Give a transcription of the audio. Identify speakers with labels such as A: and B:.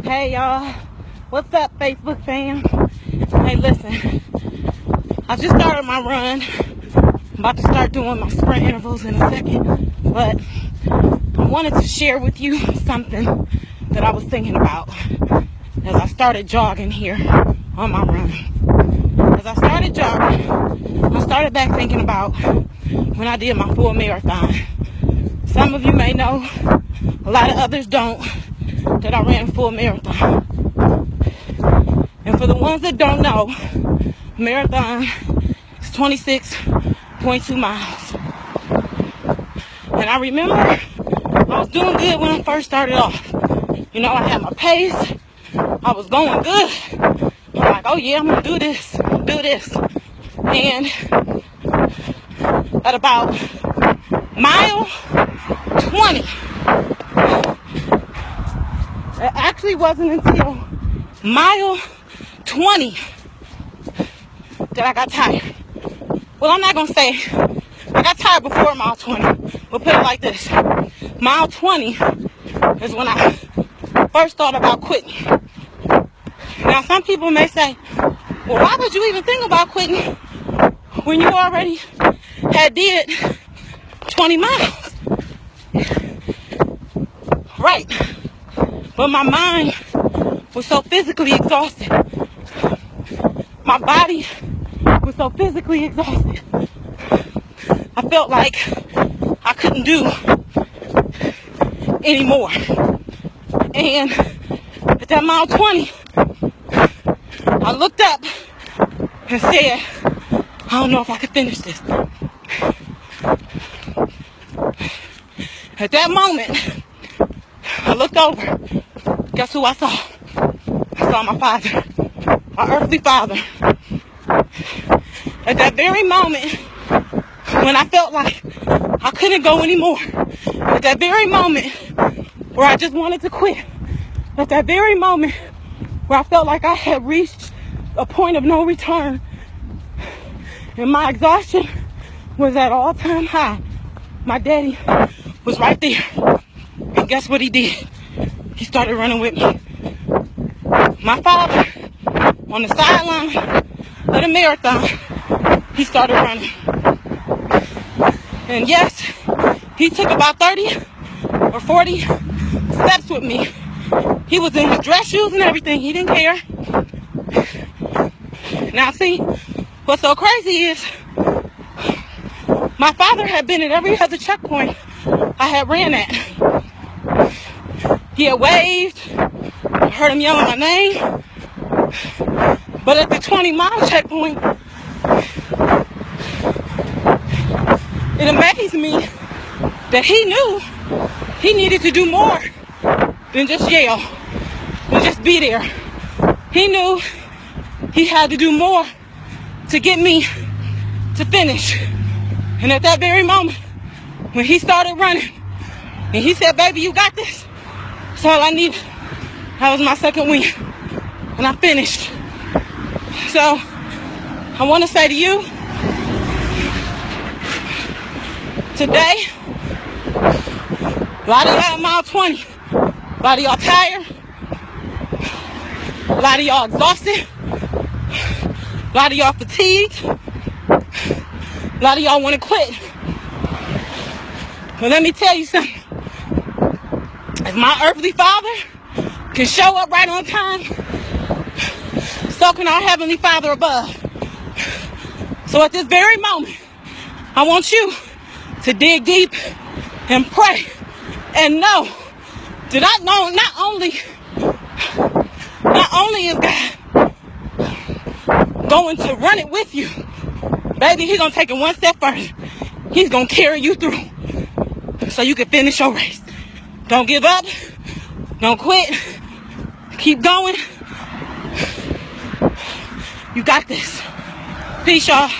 A: Hey y'all, what's up Facebook fam? Hey listen, I just started my run. I'm about to start doing my sprint intervals in a second, but I wanted to share with you something that I was thinking about as I started jogging here on my run. As I started jogging, I started back thinking about when I did my full marathon. Some of you may know, a lot of others don't, that I ran a full marathon. And for the ones that don't know, marathon is 26.2 miles. And I remember I was doing good when I first started off. You know, I had my pace. I was going good. I'm like, oh yeah, I'm gonna do this. And at about mile 20, it actually wasn't until mile 20 that I got tired. Well, I'm not gonna say I got tired before mile 20, but put it like this. Mile 20 is when I first thought about quitting. Now, some people may say, well, why would you even think about quitting when you already had did 20 miles? Right. But my mind was so physically exhausted. My body was so physically exhausted. I felt like I couldn't do anymore. And at that mile 20, I looked up and said, I don't know if I could finish this. At that moment, I looked over. Guess who I saw? I saw my father, my earthly father. At that very moment, when I felt like I couldn't go anymore, at that very moment where I just wanted to quit, at that very moment where I felt like I had reached a point of no return, and my exhaustion was at all-time high, my daddy was right there. And guess what he did? He started running with me. My father, on the sideline of the marathon, he started running. And yes, he took about 30 or 40 steps with me. He was in his dress shoes and everything. He didn't care. Now see, what's so crazy is my father had been at every other checkpoint I had ran at. He had waved. I heard him yelling my name. But at the 20-mile checkpoint, it amazed me that he knew he needed to do more than just yell, than just be there. He knew he had to do more to get me to finish. And at that very moment, when he started running, and he said, baby, you got this. That's all I needed. That was my second win. And I finished. So, I want to say to you, today, a lot of y'all at mile 20, a lot of y'all tired, a lot of y'all exhausted, a lot of y'all fatigued, a lot of y'all want to quit. But let me tell you something. If my earthly father can show up right on time, so can our heavenly Father above. So at this very moment, I want you to dig deep and pray and know that I know not only is God going to run it with you, baby, he's going to take it one step further. He's going to carry you through so you can finish your race. Don't give up. Don't quit. Keep going. You got this. Peace, y'all.